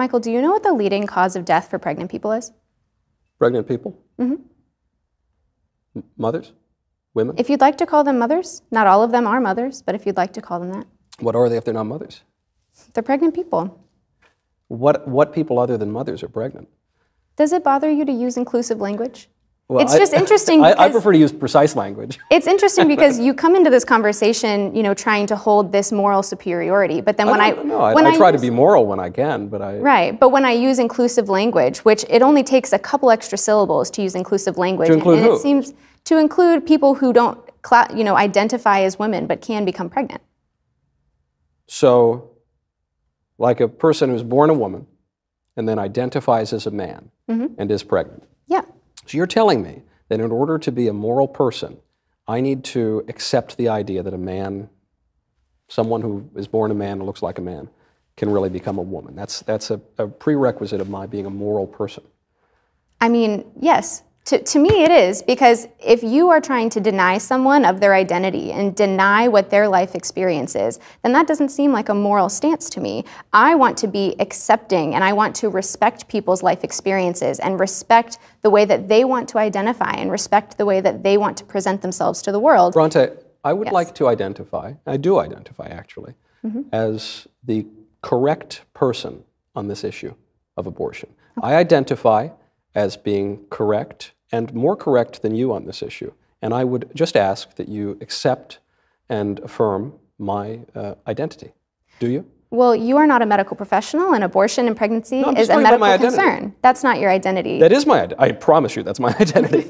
Michael, do you know what the leading cause of death for pregnant people is? Pregnant people? Mothers? Women? If you'd like to call them mothers, not all of them are mothers, but if you'd like to call them that. What are they if they're not mothers? They're pregnant people. What people other than mothers are pregnant? Does it bother you to use inclusive language? Well, it's just interesting because I prefer to use precise language. It's interesting because you come into this conversation, trying to hold this moral superiority, but then I try to be moral when I can, but Right, but when I use inclusive language, which it only takes a couple extra syllables to use inclusive language, to include and who? It seems to include people who don't, identify as women but can become pregnant. So, like a person who's born a woman and then identifies as a man and is pregnant. Yeah. So you're telling me that in order to be a moral person, I need to accept the idea that a man, someone who is born a man and looks like a man, can really become a woman. That's a prerequisite of my being a moral person. I mean, yes. To me it is, because if you are trying to deny someone of their identity and deny what their life experience is, then that doesn't seem like a moral stance to me. I want to be accepting and I want to respect people's life experiences and respect the way that they want to identify and respect the way that they want to present themselves to the world. Bronte, I would like to identify, I do identify actually, as the correct person on this issue of abortion. Okay. I identify as being correct and more correct than you on this issue. And I would just ask that you accept and affirm my identity. Do you? Well, you are not a medical professional, and abortion and pregnancy is a medical concern. That's not your identity. That is my identity. I promise you that's my identity.